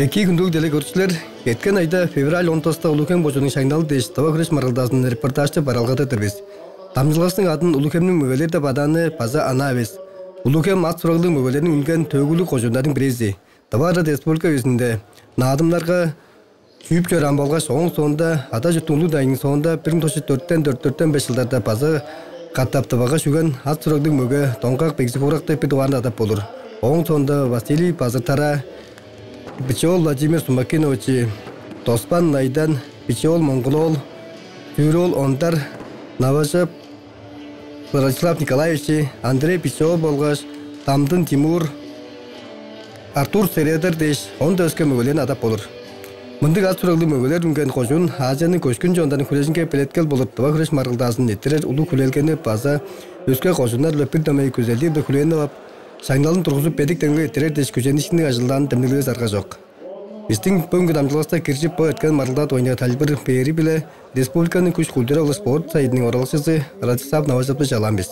Эки күндүк деле көрчүлөр кеткен айда февраль 10-та Улукен божонун шаңдалы деш таба күреш маралдасын репортажды баралгата тербес. Тамжыластың атын Улукемнин мөгөлер деп аданы паза ана эбес. Улукем ат сурагылы мөгөлерин үнген төгүлү кожондардын биризи. Табара республика өзүндө наадымдарга күйүп көрөн болгоч оң сонунда ата жутулуу дайын сонунда 1904-тен 4-5 жылдарда паза каттап табага шүгөн ат сурагылы мөгө тоңкак бекзикуракты педуан атап болур. Оң сонунда Василий Пазыртара, Пичол Владимир Сумакинович, Тоспан Найдан, Пичол Монголол, Тюрол Ондар, Навашев Владислав Николаевич, Андрей Пичол болгоч, Тамдын Тимур, Артур Середер деш, онда өскө мөгөлерин атап болур. Мындык ат сурагылы мөгөлер үнген кожун Азияны көчкүн жондарын күрөшүнө пелеткел болуп, таба күрөш марылдасын эттерер улуу күлелгени база өскө кожундар löpür демей күзелди бе күлөнөп Саңдалын тургузуп бедик теңге терер деш күзенишни ажылдан темнелес арга жок. Биздин бүгүнкү дамжыласта киржип бо өткөн марылдат ойнага талбыр пери биле республиканын күч культура ва спорт сайдынын оралчысы Радислав Навазовду жаламбыз.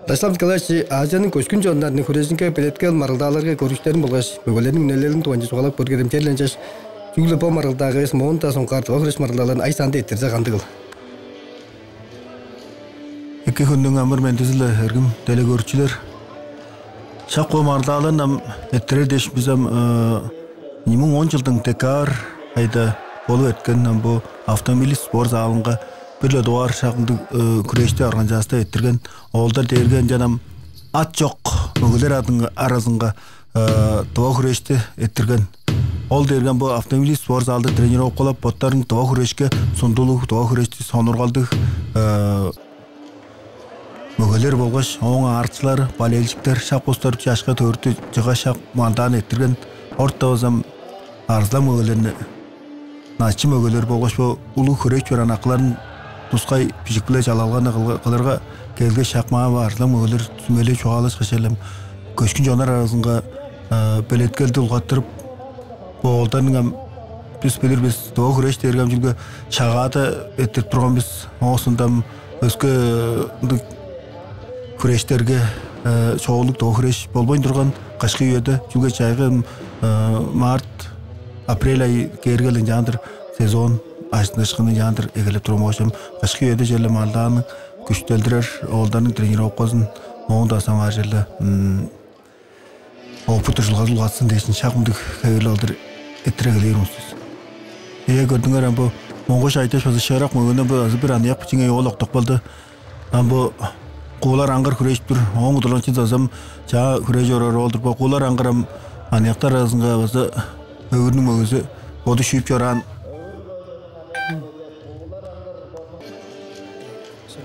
Радислав Николаевич Азиянын көчкүн жондарын күрөшүнө пелеткел марылдааларга көрүштөрүн болгоч мөгөлөрдүн үнөлөрүн туганчы сугалап көргөм терленчеш. Жүглө бо марылдагы монта соңкар таба күрөш марылдааларын ай санды эттерсе кандыгыл. Эки күндүн амыр ментизиле эргим деле көрчүлөр. Шаққо мардалын эттерер деш бизем 2010 жылдың декабр айда болуп өткөн бу автомобиль спорт залынга бир дуар шагынды күрөштө организацияда эттерген олдар дерген жанам ат жок мөгөлөр адын арасынга таба күрөштө эттерген. Ол дерген бу автомобиль спорт залда тренировка кылып боттарын таба күрөшкө сундулук таба күрөштү сонургалдык мөгөлөр болгоч оң артчылар, балелчиктер, шапостор жашка төртү жыга шак манданы эттерген ортозам арзла мөгөлөрүн начы мөгөлөр болгоч улуу күрөш жаранакларын тускай пижикле жалалган кылырга келге шакма арзла мөгөлөр түмөлө чоалыш кышелем көчкүн жонар арасынга белеткелди улгаттырып болдонгам биз билирбиз тоо күрөш дергем жүргө чагаты этип турганбыз осундам өскө күрөштерге чоолук тоо күрөш болбой турган кышкы үйөдө жүгө чайгы март апрель ай кергелин жандыр сезон ачтышкыны жандыр эгелеп турмошум кышкы үйөдө желе малданы күчтөлдүрөр олдардын тренировкасын оңда саңа желе опыт жылгатсын дешин шагымдык кабырлар эттерегелерүнсүз көрдүңөр бу моңгош айтыш базышарак мөгөнө бу бир аяк чиңе олоктук болду бу Кулар аңгыр күрөштүр, оң дуланчы жазам, жа күрөж орор олдур. Кулар аңгырам анаяктар арасынга базы өгүрнүн мөгөзү боду шүйүп жаран.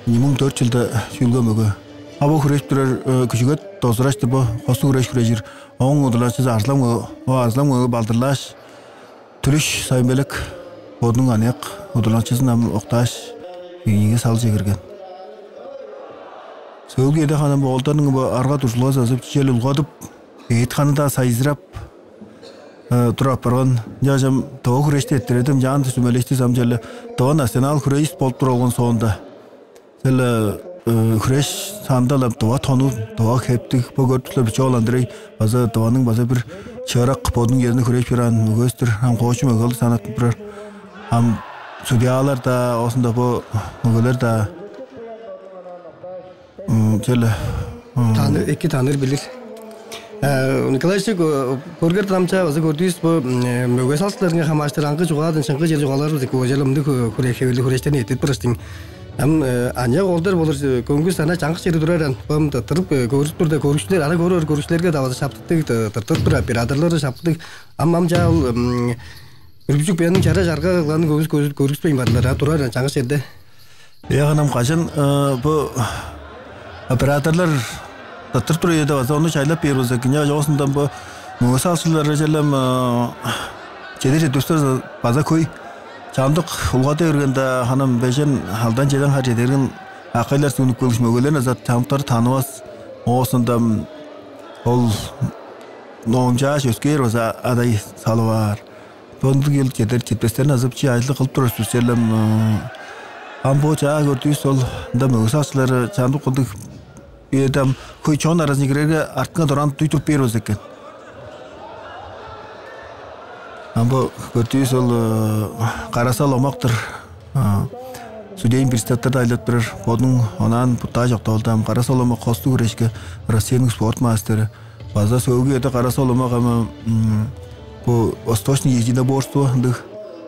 2004 жылда сүйүлгө мөгө. Або күрөштүр күчүгөт тозурашты бу, косу күрөжүр. Оң дуланчы арзлам балдырлаш. Түрүш сайбелек бодун анаяк дуланчысын окташ ийиге сал жегирген. Сөлгеде ханам олдардың арға тұршылға жазып, жел ұлғадып, ейтханада сайызырап тұрап барған. Жажам тауы күрешті еттередім, жанды сүмелешті самжелі тауы национал күрейіс болып тұр олған соғында. Сәлі күреш сандалап, тауы тону, тауы кептік, бұл көртішлі бүчі оландырай, база тауының база бір чығырақ қыподың кезінде күреш беран мүгөстір, хам қоғышы мүгілді санатын бірар. Хам судьялар да, осында бұл мүгілер да Эки таныр билир. Николаевич көргөр тамча азы көрдүбүз бу мөгө салчыларга хамаштыраңкы жугадан чыңкы жер жугалар көжелымды күрөшөбүлү күрөштөн этип барыстың. Anya oldur bolur көңгү сана чаңкы жери тураран. Бам тырып көрүп турда көрүшчүлөр аны көрүшчүлөргө да шаптык тыртып тура операторлор шаптык. Аммам жал үрүпчүк бенин чара жарга кылган көрүшпөйм барлар тураран чаңкы жерде. Ягынам качан бу операторлар таттыр турuydu da onu çaylap veriyoruz ya josunda bu musalçılar rejelem çedere dostlar baza koy çamdık ulgada örgende hanım bejen haldan jeden har jederin akaylar sünük kılış mögölerine zat çamtar tanıbas osunda ol noğumca şösker oza aday salvar bondu gel jeder çetpeslerine azıpçı aylı kılıp tururuz selem ambo çağa gördüğü sol da musalçılar çamdık kıldık Там кой чон арасында кирерге артына дуран туйтуп беребиз экен. Амбо көртүс ол карасал омактыр. Судейн приставтар айлат бир бодун онан пута жоктолдам карасал омак косту күрөшкө Россиянын спорт мастері. База сөөгү эте карасал омак ама бу восточный единоборство дых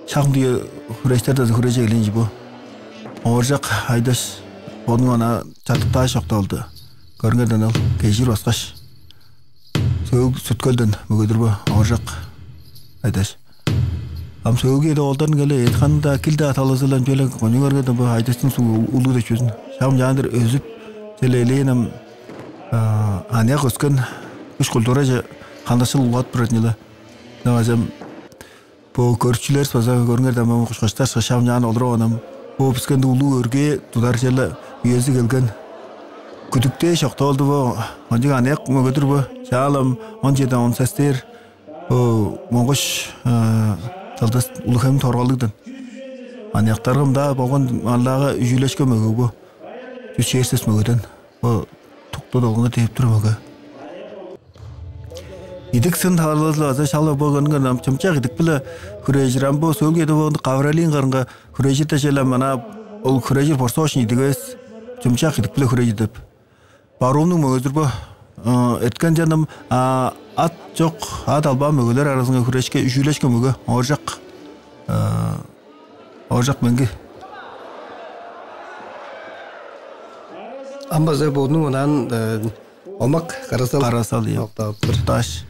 шахмды күрөштөрдө күрөжө келинжи бу. Оржак айдаш бодун ана чатыкта жоктолду. Көргөндөн ал кежир баскаш. Сөг сүткөлдөн мөгөдүр бу оржак айдаш. Ам сөөгү да олдан келе этканда килде аталасылан жөлө конюгөргө да бу айдастын улуу да чөзүн. Шам жандыр өзүп телеленем ания көскөн үч культура же кандашыл улат бирнеле. Назам бу көрчүлөр соза көргөндө мамы кушкачтар шам жан олдуранам. Бу бискенде улуу өргө тудар желе үйөзү келген. Күдүктө шоктолду бу. Анжы ания мөгөдүр бу. Шалам 17 сестер моңгош талдас улухем торгалыгдан. Анияктарымда болгон Аллага үйүлөшкө мөгө бу. Жүчерсес мөгөдөн. Бу тукту долгуна теп турмөгө. Идиксин талалаза шалы болгонго нам чымчак идик биле күрөжрам бу сөгөдө бу кавралин гарынга күрөжү тежеле мана ол күрөжү борсошни идигес чымчак идик биле күрөжү деп. Баруунун мөгөдүр бу. Эткен жаным ат жок, ат алба мөгөлөр арасында күрөшкө үйүлөшкө мөгө оржак менги. Амбаза бодун онан омак карасал таш.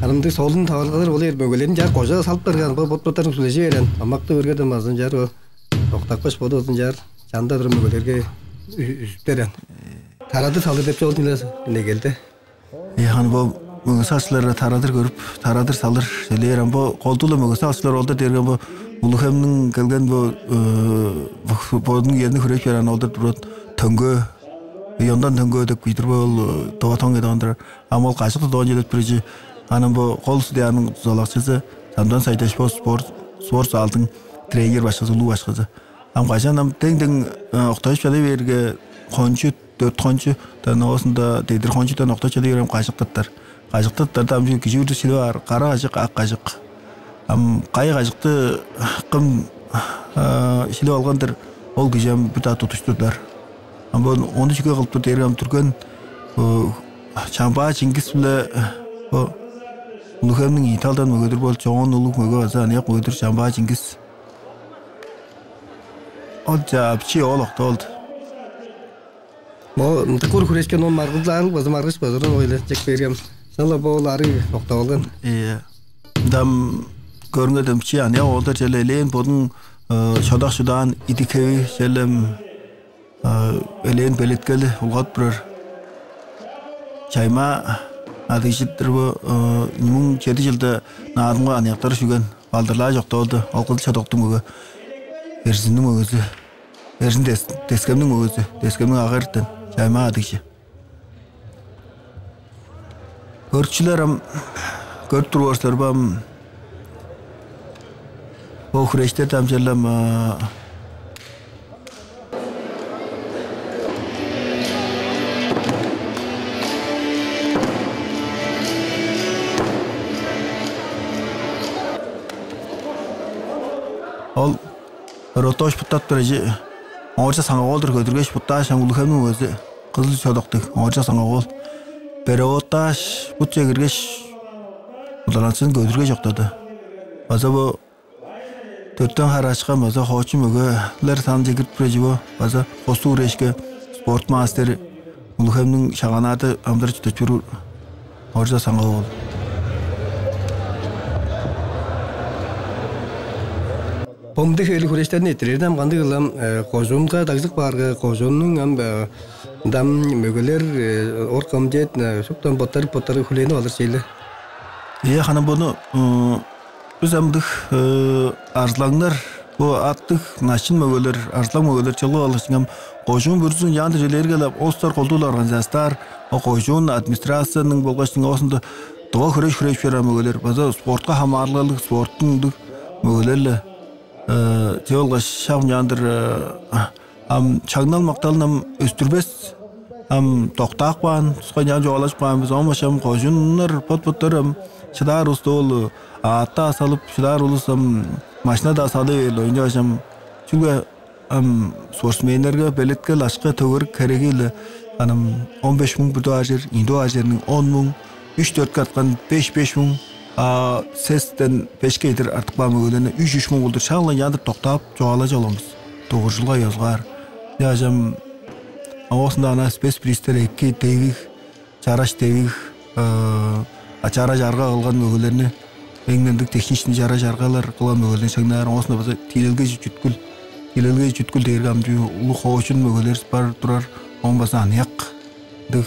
Анымды солун тавалгадыр болор мөгөлөрүн жар кожа салып берген боттоттарын сүлөжө берен. Амакты өргөдө мазын жар токтакпаш бодотун жар жанда бир мөгөлөргө үстөрөн. Тарады салды деп жолдун эле келди. Хан бу мөгөсачлар тарадыр көрүп, тарадыр салыр. Элерам бу колдулу мөгөсачлар олду дерген бу улухемдин келген бу бодун жерин көрөп берен олду турат төңгө. Йондан төңгө деп күйдүр бу тоотоң эдондыр. Амол качыкты доон жетип биржи. Анын бу кол судьянын залакчысы Самдан Сайдаш бу спорт алдын тренер башкысы улуу башкысы. Ам качан тең октош берге кончу 4 кончу таноосунда дедир кончудан окточо дегем качыктаттар. Качыктаттар тамжы кичүүрү силе бар, кара качык, ак качык. Ам кай качыкты кым силе алгандыр, ол кижем бүта тутуштурдар. Ам бу 13 кылып дергем турган чамба Чингис биле улухемдин Италдан мөгөдүр бол чоң улук мөгө азан як мөгөдүр чамба Чингис. Ол жапчы олоктолду. Мо такур күрөшкөн он маргызлар, маргыз базарын ойлоп чек бергем. Сала болары токтолгон. Дам көргөдөм чи аны олдор желелен бодун шодак-шудан идикеви желем элен белеткели улгат бир чайма адыжыттыр бу 2007 жылда наадымга анаяктар шүгөн балдырлар жоктолду. Ол кыз шодоктун мөгө эрсиндин мөгөсү. Эрсин тескемдин мөгөсү. Тескемдин агыртын чайма адыжы. Көрчүлөрөм көрүп турбаштар бам. Бу күрөштө тамжалам Ол ротош путтаттырыжы орча саңаголдур көдүргөч путташ улухемдин өзү кызыл чодоктук орча саңагол перевотташ бутча киргеш уларансын көдүргө жоктоду. База бу төрттөн харачка база хочу мөгөлөр сан жигип прежибо база косту күрөшкө спорт мастери улухемдин шаганаты амдырч төчүрү орча саңагол. Помдык эле күрөштөрүн этирдем кандай кылам кожунга дагызык барга кожунун дам мөгөлөр оркамжет суктан боттар хүлени алыр сейле. Хана буну биз амдык арзлаңдар бу аттык начин мөгөлөр арзлаң мөгөлөр чылып алышкан кожун бүрсүн янды желерге остор колдулар организациялар кожун администрациянын болгоштун осунда тоо күрөш бере мөгөлөр база спортко хамаарлык спорттун мөгөлөр Теолга шавняндыр чагнал макталнам өстүрбес токтак бан сканян жоолашпан біз омашам кожуннар потпоттарым чыдар устол атта салып чыдар улусам машина да салы ойноо ашам чүгө спортсмендерге билеткел ашка төгөр керегил анам 15 миң бүтө ажыр индо ажырның 10 миң 3-4 каткан 5 миң сестен пешкейтер артык бамыгылыны 3 миң болду шаңла янды токтап жоала жоломуз 9 жылга язгар яжам осында ана спецпристер 2 тегих чараш тегих ачара жарга кылган мөгөлөрүнү эңдендик техничный жара жаргалар кылган мөгөлөрүн саңнар осында база тилелге жүткүл дергамды улуу хоочун мөгөлөр бар турар он баса аяк дык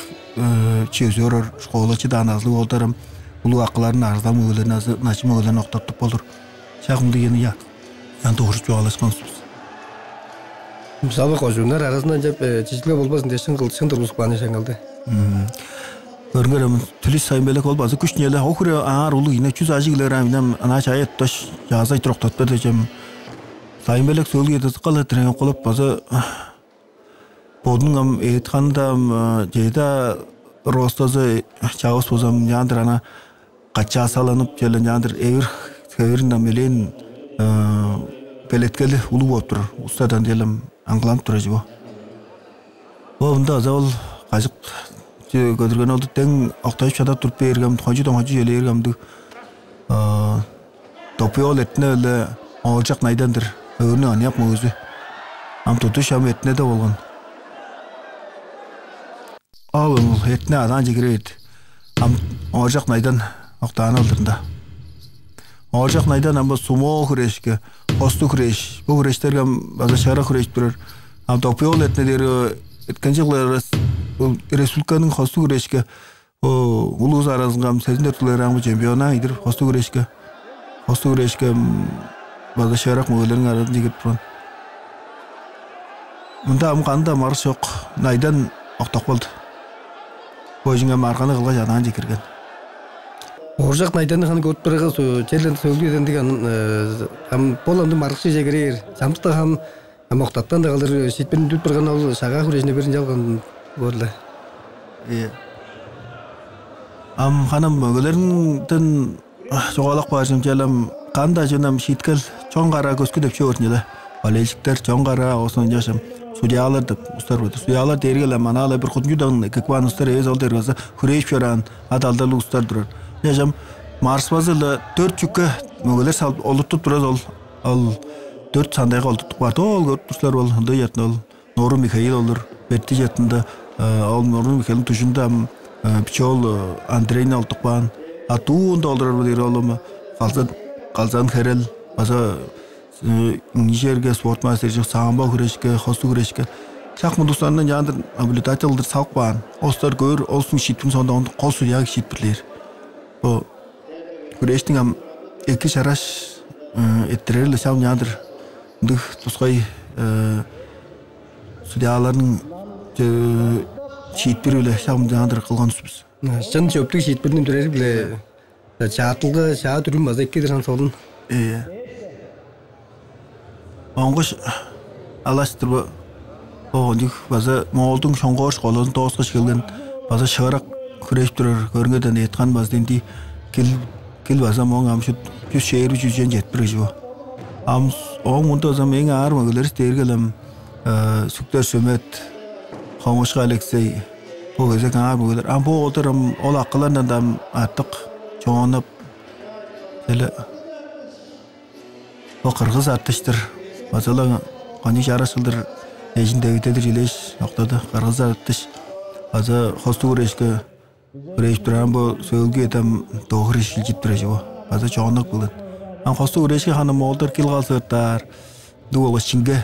чөзөрөр школачы да назлы болдорам улуу акыларын арзан мөгөлөрүн начы мөгөлөрүн октоптуп болор шагымды эни я тоғуш жоалашкансыз мисалы кожундар арасынан жеп чечилге болбосын дешин кылчын турмуш баны шаңалды көргөрөм түлүс сайбелек болбазы күчнеле окуре аар улуу ине 100 ажыглар аминам ана чайет тош жазай туруктатпа дечем сайбелек сөөлгөдө кала трен колуп базы бодунгам эйтканда жейда ростозы чагыс бозам яндырана кача салынып желен яндыр эвиринда мелен белеткели улуу болуп тур устадан делем аңгыланып тура жибо онда завал кажык көдөргөн олду тең октойуп чатап туруп бергем тонжу желергемди топиол этне эле олжак найдандыр өрүнө аняп мөзү ам туту шам этне да болгон ал этне адан жигирет ам олжак найдан октан алдырында олжак найдан ам сумо күрешке осту күреш бу күрештерге база шара күреш турар ам топиол этне дер эткенжелер республиканын хосту күрешке улуу арасында сезиндертилер чемпиона идир хосту күрешке база шарак мөгөлөрүн арасында жигип турган мында кандай марш жок найдан окток болду божуңа марганы кылга жадан жикирген оржак найдан ханы көт бирге челен сөйлөдөн деген ам боламды маркчы жегерер жамтта хам октаттан да калдыр ситпен дүп турган ал сага күрөшүнө берин жалган болду ам ханам мөгөлөрүндөн жоголак бажым жалам кандай жөнөм шиткел чоң кара көскү деп чөөрнүлө балежиктер чоң кара осон жашам судьялар деп устар болду судьялар дергеле манала бир кутнюдан кекван устар эз ол дергесе күрөш чоран адалдалуу устар турар жашам марсбазылы 4 чүккө мөгөлөр салып олуттуп турат ал 4 сандайга олуттуп бар ол көрүптүрлөр бол андай жатты ол Нору Михаил олор бетти жатында ал Нору Михаилдин тушунда пчол Андрейн олтукпан атуун доллар бир олома Қалзан Херел база Нижерге спорт мастер жок самбо күрешке хосту күрешке шахматустандан жандыр абилитателдер салкпан остар көр олсун шитпин сонда кол судьяга шитпирлер о күрештин ам эки шараш эттереле шам жандыр дых тускай судьялардын шитпириле шам жандыр кылгансыз чын чөптүк шитпирдин түрери биле чаатылга чаа түрүм база эккедиран солун оңгош алаштырбы оңдук база моолдун шоңгош колон тооско келген база шарак күрөш турар көргөдөн айткан базденди кил база моң амшыт жүз шеир жүзен жетпир жоо ам оң мунда зам эң аар мөгөлөр стергелем сүктөр сөмөт Хомошка Алексей бу өзөк аар мөгөлөр ам бу отурам ол акыландан да артык чоңоноп эле о кыргыз артыштыр Mesela hani yarışıldır eşin devletedir ileş noktada kırgız артыш azı hostu güreşke güreş duran bu söylgü etem doğru işil gittir acaba azı çoğunluk bulun an hostu güreşke hanım oldur kil kalsırtar duolı çinge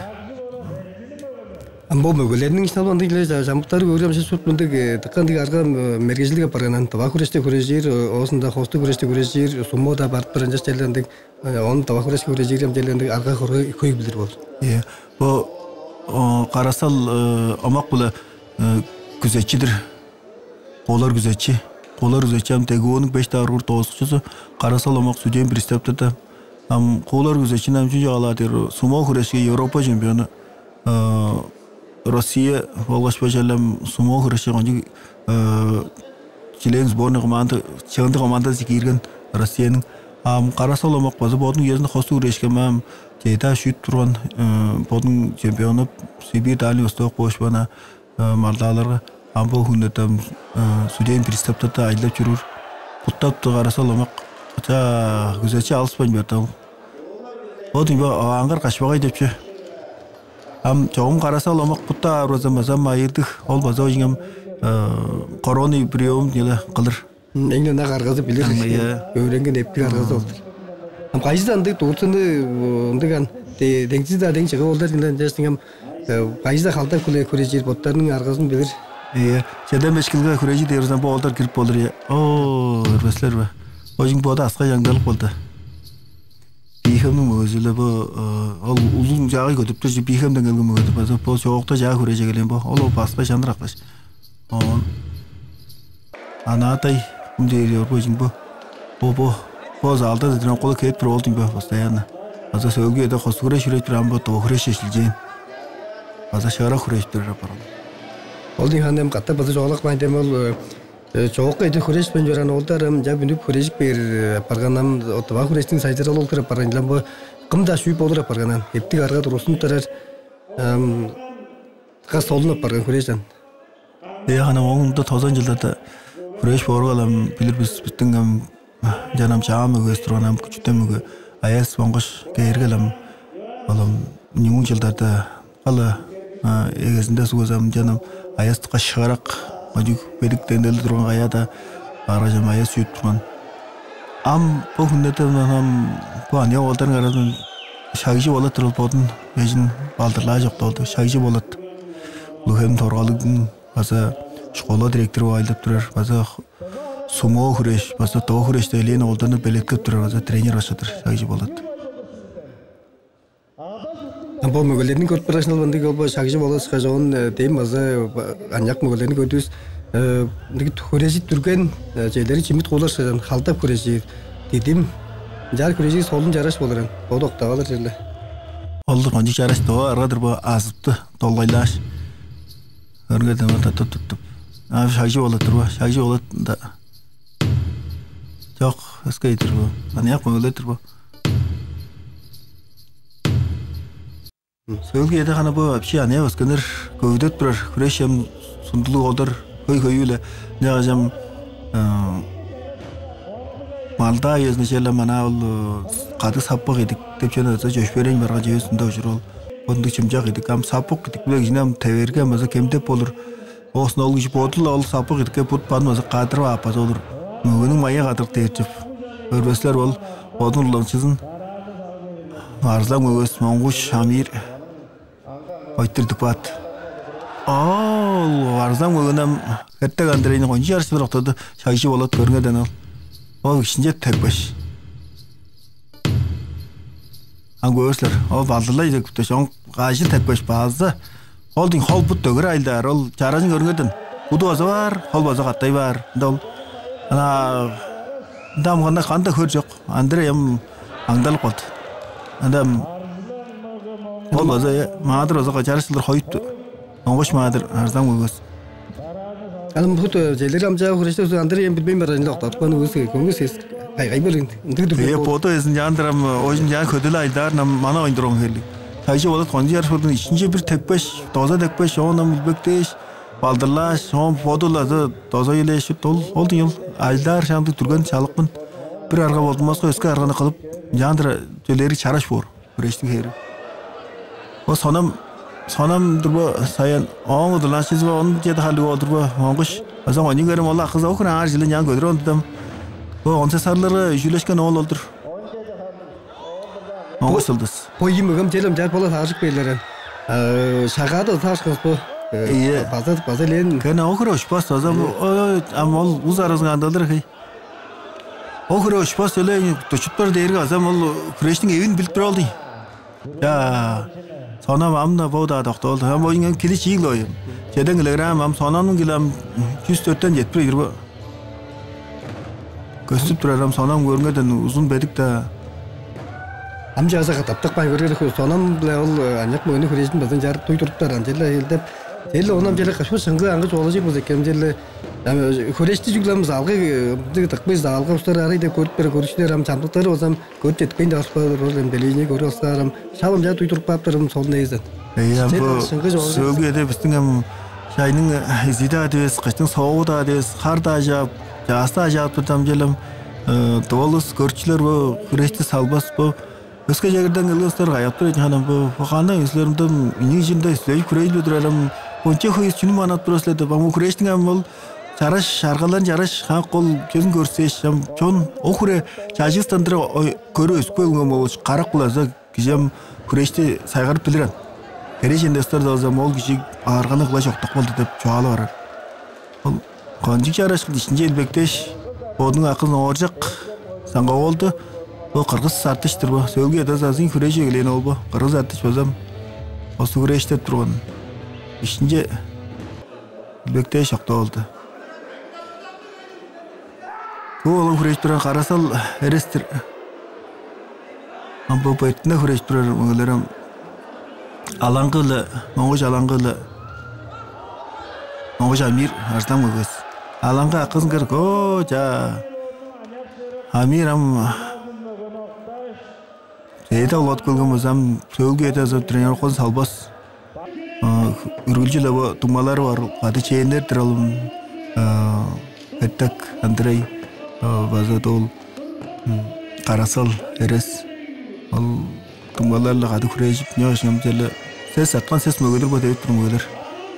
Амбо мөгөлөрүнүн ишналбанды эле жамыктары көрөм сүртмүндүк тыккандык арга мергежлиге барганан таба күрөштө күрөжөр осунда хосту күрөштө күрөжөр суммода барып баран жаштайландык он таба күрөштө күрөжөр жерлендик арга көйүп билдир болду бу карасал амак булы күзөтчүдүр колор күзөтчү ам тегүүнүн 5 тагыр 9 карасал амак суден пристептте ам колор күзөтчү ам жагалатыр сумо күрөшкө Европа чемпиону Россия волгаш бажалам сумо күрөшкө Член сборной команды чыгынды командасы кирген Россияның қарасы оламақ базы бодың езін қосу үрешкемем жейда шүйт тұрған бодың чемпионы Сибирь Дальний Восток бош бана мардаларға амбо хүндетім судейн пристаптаты айлап жүрір бұттапты қарасы оламақ күзетші алыспан бердім бодың аңғар қашпағай депші жоғым қарасы оламақ бұтта арбазам базам айырдық ол база ойыңым короны прием неле қылыр Engin qarğazı bilir. Öğrengen hep qarğazı oldu. Am qayızdan da doğrusunu ondan dengsiz de deng çığı oldu dilen jestingem qayızda halda kurejir botlarının argazını bilir. Şeyden meşgilge kurejir dersen bu oldu kirip olur ya. Örbesler var. Ojing boda asqa yangalık oldu. Bihemning özüle bu uzun jağı götüp de bihemden gelgem götüp bazı bu soğukta jağı kurejir gelen bu. Ol basqa jandraqlaş. Anatay Diyor bu zalda da qo'li kelib turib olding bu постоянно. Hozir so'lgida qosura shurayt bilan bu to'g'ri shishilgan. Hozir shara xurash turib boraman. Olding hanem qatta bazı jo'liq maydem ol çoğuk edi xurash ben joran oldaram ja binib xurash ber parganam otva xurashning sayjara ol kirib paranlan bu qimda shuyib olur parganan. Hepti arga turusun tarar qas olunib pargan xurashdan. Ana onda 90 yıllarda Fresh borgalam bilir bizning janam chama göstronam küçüktemge ayas bongoş geyrgelam olam nimun yıllarda ala egezinde sugazam janam ayas qaşqaraq majuk bedik dendel durgan ayada arajam ayas yutman am bu hundetem ham bu anya oldan garadın şagıcı bola turul bodun mejin baldırla joq oldu şagıcı bolat luhem torgalıgın basa школа директоры айлап турар, база сумо хуреш, база тоо хуреш делен олданы белеткеп турар, база тренер ашатыр, шагыжы болады. Амбо мөгөлердің корпорациянал бандык олбо шагыжы болот скажон дейм база аньяк мөгөлердің көтүс хурежи түрген жерлери чимит колор сажан халтап хурежи дедим жар хурежи солун жараш болоран бодоктабалар жерле. Олду конжи жараш тоо арадыр бо азыпты толгайлаш. Örgüden orada tutup. Abi şarjı oladır bu. Şarjı oladı da. Çok eskiydir bu. Hani yapma öyledir bu. Söyleyede hani bu bir şey ne vaskanır. Kövdet bir kreşem sundulu odur. Köy ne acam Malda yazını şeyle mana ol kadı sapık edik. Tepçene de coşbereyn var acı üstünde uçurul. Ondu çimcak edik. Am sapık edik. Böyle yine teverge mazı kemtep olur. Osna olgucu bodul ol sapık edik. Put panmazı kadr ve apaz olur. Mügünün maya kadr tercip. Örbesler ol. Odun ulançızın. Arzlan mügüs monguş şamir. Oytırdık bat. Arzlan mügünem. Hatta gandırayını koncu yarısı bir noktada şagıcı olat görüngeden ol. O işince tek baş. Angoslar, o baldılar yiyecek bu son gajı tek baş bazı. Holding hol bu dögür aylar, ol çarajın görüngeden. Bu da var, hol bazı kattay var. Dol. Ana dam ganda kanda hırcak. Andreyam angdal qoldu. Adam hol bazı madır bazı çarajlar hoytu. Ongoş madır arzdan uyguş. Alım bu da jeleri amca hırışta Andreyam bilmem ben nokta. Konu uyguş konguş es. Ay böyle. Ya foto esin jandıram oyun jan ködül aylar nam mana oyundurum heli. Sayıcı olat koncu yarışmadın içince bir tekbeş, toza tekbeş, ondan bilbekteş, baldırlaş, son fotolarda toza ileşip oldu yıl. Aylar şandı turgan çalıkmın. Bir arga olmaz ko eski argana kalıp jandıra jeleri çaraş bor. Güreştik heri. O sonam durba sayan oğun udulaşız ve onun jedi hali odurba oğuş. O zaman oyun görüm Allah kıza okuna arjilin jan gödür ondum. Bu onsa sarları jüleşken oğul oldur. Oğusıldız. Bu yimgim jelim jar bola taşık beylerin. Şagada taşkız bu. Bazı len. Kana okroş pas o zaman ama uz arasında andalır ki. Okroş pas öyle toçutlar değeri azam ol kreştin evin bilip oldu. Ya sonra amna boda doktor oldu. Ama oyun kiliç iyi loyum. Jeden gelegram am sonanın gilam 104'ten 71 bu. Göstüp duraram sonam görmeden uzun bedik de. Amca azak taptak bay görüyor. Sonam bile ol anyak mı hürejin bazın jar toy turuplar anjella elde. Jelle onam jelle kaşu sangı angı olacak bu zekem jelle Хүрэшти жүглэм залгыг такбыз залгыг устар арайда көрпөр көрчлөр ам чамдтар озам көрч тэтгэн дарспаар бол юм дэлийний көрөсарам шавам жад уйдурпаптарым солнэйзэн. Я бо сөөгөөдөө бистэн шайнын изидаадээс гачтан соовуудаадээс хардаажаа жаастаажаа тутамжлам доолос көрчлөр бо хүрэшти салбас бо өскө жагдан гэлэстэр гаятыр ханам бо хана ислэрэмдэм инижиндэ слэй күрэйлүдрэлэм онче хөөс чиний манат прослэдэ бам хүрэштин ам бол Чараш шаргалан жараш хаққол кең көрсеш чон охуре чажистандыр көрө өспөй өмөш қарақлаза кижем күреште сайгар билерен. Керешендестер даза мол киши арганы кылаш окток болду деп чуалы барар. Ол конжик жараш ишинже элбектеш одун акын оржак санга болду. Бу кыргыз сартыштыр бу. Сөөгө дазазын күреше келен болбу. Кыргыз артыш базам. Осы күреште турган. Ишинже элбектеш окто болду. Ол хүрээчтрэн гарасал эрестер амбо байтна хүрээчтрэр мөглөрөм алангыл монгол алангыл монгол амир ардан мөгөс аланга акызгэр го жа амирам эдэ лот кылгымызам сөөгөдө зөп тренер кол салбас үргүлжүлө тумалар бар кады чейнер тралым эттек Андрей базадол карасал эрес ол тумаларла гады хүрээжип нёшгам теле сес аткан сес мөгөлөр бо деп турмөгөлөр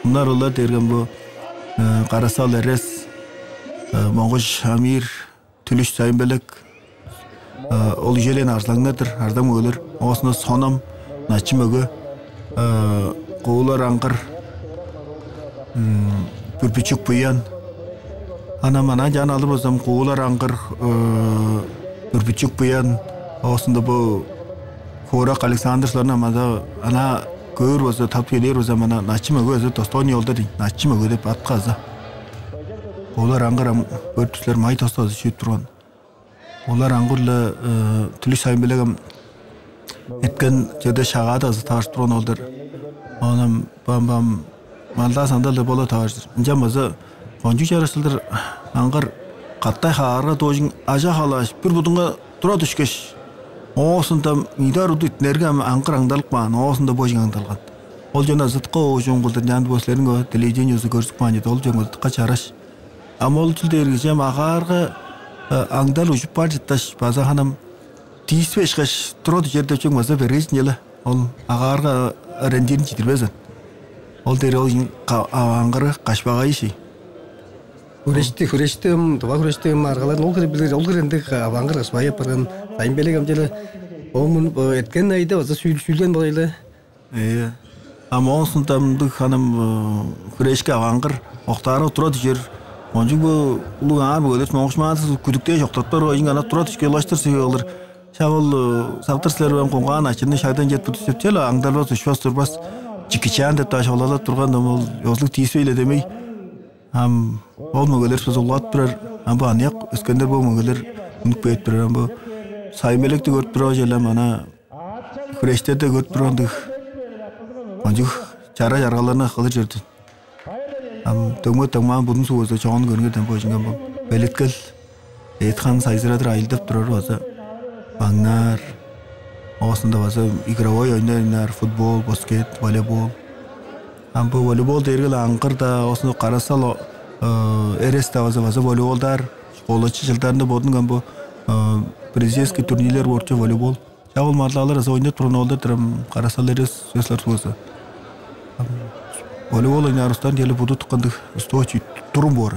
мунар улар дергем бо карасал эрес монгол амир түлүш сайынбелек ол желен арслаңнадыр ардам мөгөлөр осуна сонам начы мөгө коолар аңгыр бүрпүчүк буян Ана мана жан алып озам коолар аңгыр үрпүчүк буян осунда бу Хорак Александрларна маза ана көр болсо тапкелер болсо мана начы мөгө өзү достойн жолдо дейт начы мөгө деп атказа. Олар аңгыр өртүслөр май тостозу шүйүп турган. Олар аңгырлы түлүш сайынбелегем эткен жерде шагада таарып турган олдар. Анам бам малда сандалда боло таарып. Жамаза Конжик жарасылдар аңгар каттай хаарга тоожин ажа халаш бир будунга тура түшкеш. Оосунда мидар удут нерге аңгар аңдалып баан, оосунда божин аңдалган. Ол жана зытка оожун кулдар жанды бослерин телевизион көрсөк баан жет ол жөн зытка чараш. Ама ол чилдерге жам агаарга аңдал ужуп бар жетташ база ханам тийспеш каш тура жерде чөң база бересин эле. Ол агаарга рендин житирбезен. Ол дер ол аңгары кашпагай иши. Хүрээчтем това хүрээчтем аргалар ол кирбилер авангар асбая парган сайынбелек амжеле омун эткен айда база сүйлгөн болойлы. Ама осунтамдык ханым хүрээчке авангар октары турат жер онжук бу улугаар бөлөс моңшмаат күдүктө жоктоттор ойын ана турат ишке лаштыр себелер. Шавыл сактырслар мен конган ачыны шайдан жет бүтүп чел аңдалбас ушбас турбас чикичан деп таш олалат турган ол йозлук тийсейле демей. Ол мөгөлөр созулат турар. Бу анyak өскөндөр бу мөгөлөр үнүп бейт турар. Бу саймелекти көрүп турар желем ана күрештеде көрүп тургандык. Онжук чара жаргаларына кылыр жүрдү. Төмө будун суузда чоң көргөндөн божунган бу. Белеткел Эйтхан сайзырадыр айылдап турар болсо. Баңнар осунда болсо игровой ойнойнар, футбол, баскет, волейбол. Бу волейбол дергел аңгырда осуну карасал эреста база волейболдар школачы жылдарында бодунган бу президентский турнирлер борчу волейбол. Чабыл марлалар ойнойт турган олдар турам карасал эрес сөзлөр болсо. Волейбол ойнарыстан келе буду туккандык устойчивый турум бор.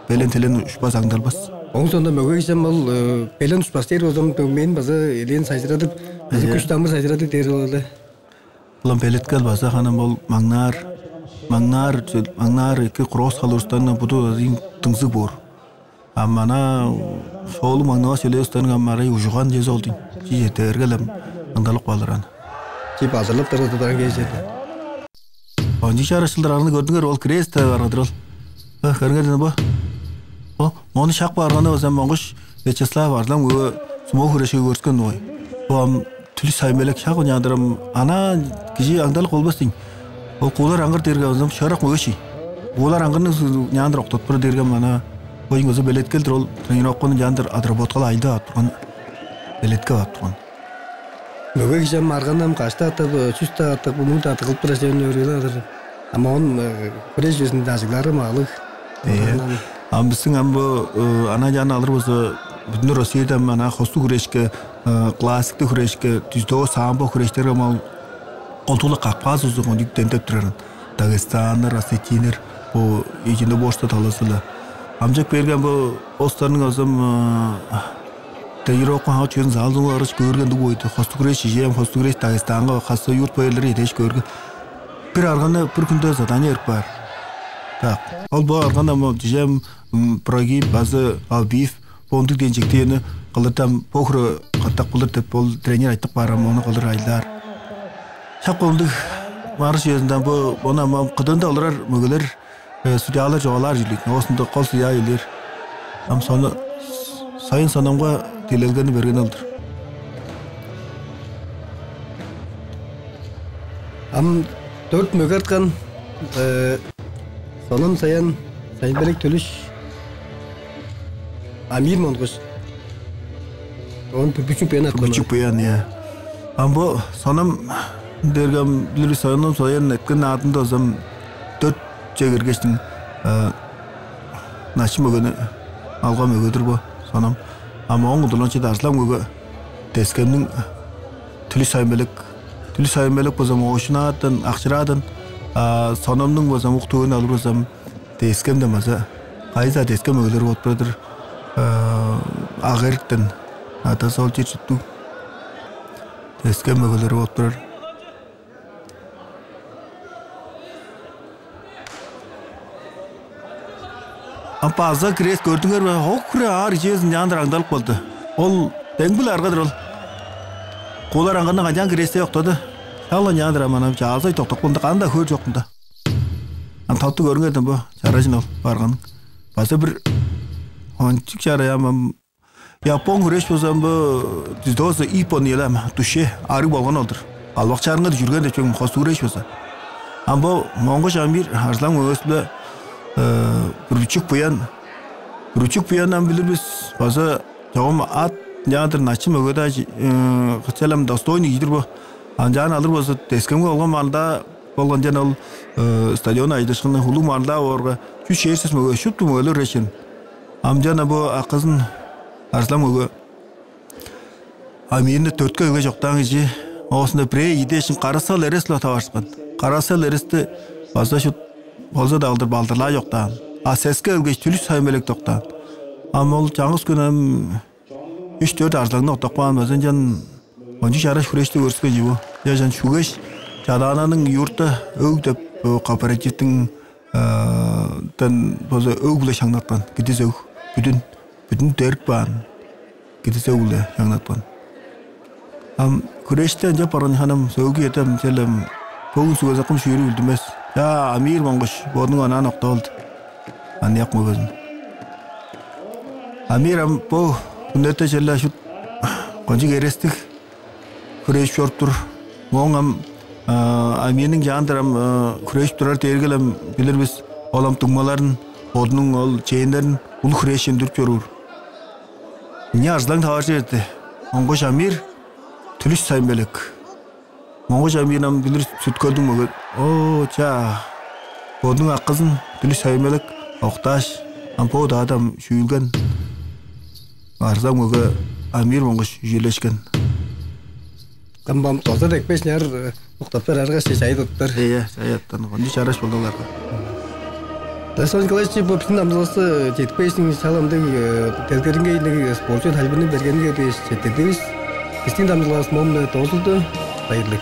Белен телен ушпас аңдалбас. Оңсонда мөгөйсем ал белен ушпас тер озом мен база элен сайжыратып, күч тамыр сайжыратып тер болду. Лам белеткел баса ханам бол маңнар эки кросс халырстан буду азин тыңзы бор. Амана шоулу маңнаа селестан гамары ужуган жез олдун. Жие тергелем аңдалып калдыран. Тип азылып тараттан кезет. Онжи шарашылдарын көрдүңөр ол крест барадыр. Көргөнү бу. Мону шак барганда өзүм моңгуш Вячеслав Арлам смог хүрөшө көрскөн ой. Бу түлү саймелек шак оняндырым ана кижи аңдалып болбостун. Ол кулар аңгыр терге өзүм шарак мөгөши. Олар аңғыны няндар оқтатпыр дерген мана ойын өзі белет келдір ол тренировканы няндар отработкала айды аттырған белетке аттырған. Мөгө кишем марганам кашта атып, чуста атып, мунта атып пресен өрүлөр. Ама он пресжесин дажыклары малык. Амбысың амбы ана жаны алыр болса бүтін Россияда мана хосту күрешке, классикті күрешке, түздөө самбо күрештерге мал қолтулы қақпаз ұзығын жүктентеп тұрарын. Дагестаныр, Осетинер, bu içinde boşta talasıla. Amcak bergen bu ostarının azam Teyirokun hava çözün zaldığını arış görgen de boydu. Hostu güreş yiyem, hostu güreş Dağıstan'a, hasta yurt bayırları edeş görgen. Bir arganda bir günde zaten yer var. Tak. Al bu arganda mı diyeceğim Pragi, bazı Albif, Ponduk denecekti yani kalıtam pohru katak bulur tep bol trener aytık var ama onu kalır aylar. Şak Ponduk marış yüzünden bu ona ama kadında alırlar mügeler Sudiyalar çoğalar jilik. Osunda kol sudiya ilir. Am sonra sayın sanamga dilelgeni bergen aldır. Am 4 mögertkan sonam sayın belek tölüş Amir mongoş. On küçük peyan atkan. Küçük peyan ya. Am bu sonam dergam bilir sayın etken adında o zaman 4 çeker geçtim. Naşım ögünü algam ögüdür bu sonam. Ama onun dolançı da arslan ögü teskemnin tülü sayınbelik bu zaman oşunadan, akşıradan sonamның bu zaman uqtuğunu alır bu zaman teskem de maza. Ayza teskem ögüdür otbradır. Ağırlıktan ata sol çeşittu. Teskem ögüdür otbradır. Ampazda kres gördünger ve hokre ağır içerisinde yandır angdalık oldu. Ol dengbül argadır ol. Kolar anganda kacan kreste yoktadı. Şallan yandır amanam çağızay toktak bunda kanda hör yok bunda. Tatlı görüngerdim bu çarajın ol barganın. Bazı bir onçuk çarayamam. Yapon kres bozan bu düzdozı ipon yelam tuşe ağrı bolgan oldur. Albaq çarınga da jürgen de çok kostu kres boza. Ama bu Mongoş amir arzlan öğüsle Ruçuk puyan bilir biz bazı çoğum at yandır naçım ögöda kıçalam dostoyni gidir bu ancan alır bazı teskem olgan malda bolgan jan ol stadion aydışkını hulu malda orga şu şehirsiz mögö şuptu mögölür reşin amcan bu akızın arslan mögö amiyinde törtkö ögö joktan iji osunda pre ideşin karasal eresla tavarskan karasal ereste bazı şu olsa da aldır baldırlar yoktan. Seske ölgeç tülüş saymelek toktan. Ama ol çağız günüm 3-4 arzlarında otokman bazen can oncu şaraş kureşte görüske jibu. Ya can şugeş çadananın yurtta ögdep kooperatiftin boza ögle şanlatman. Gidiz ög. Bütün terk ban. Gidiz ögle şanlatman. Kureşte önce paran hanım sögü yetem selam. Bugün suga zakım şuyuru üldümez. Ya Amir Mongoş, bodun ana nokta oldu. Anlayak mı gözüm? Amir bu gündette çelle şu koncu gerestik. Kureş yoruptur. Moğam Amir'nin jandaram kureş durar tergelem bilir biz olam tugmaların, bodunun ol çeyinlerin ulu kureşin dürp yorur. Ne arzlan tavarcı etti. Mongoş Amir tülüş sayınbelik. Mongoş Amir'nam bilir süt gördün mü? Oo ça. Bodun akızın tülü saymelek oktaş. Ampo da adam şuyulgan. Arzam ögö Amir Mongoş jüleşken. Kambam toza dekpeş ner muhtaplar arga şeşayı tuttar. Iya, sayattan. Kondi çaraş boldalar. Dasol Nikolaevич bu bütün amzası жетпейсің шаламдың тезгеринге спортшы талбını бергенге де шеттедіңіз. Біздің дамжылас момны тоғызылды. Hayırlı.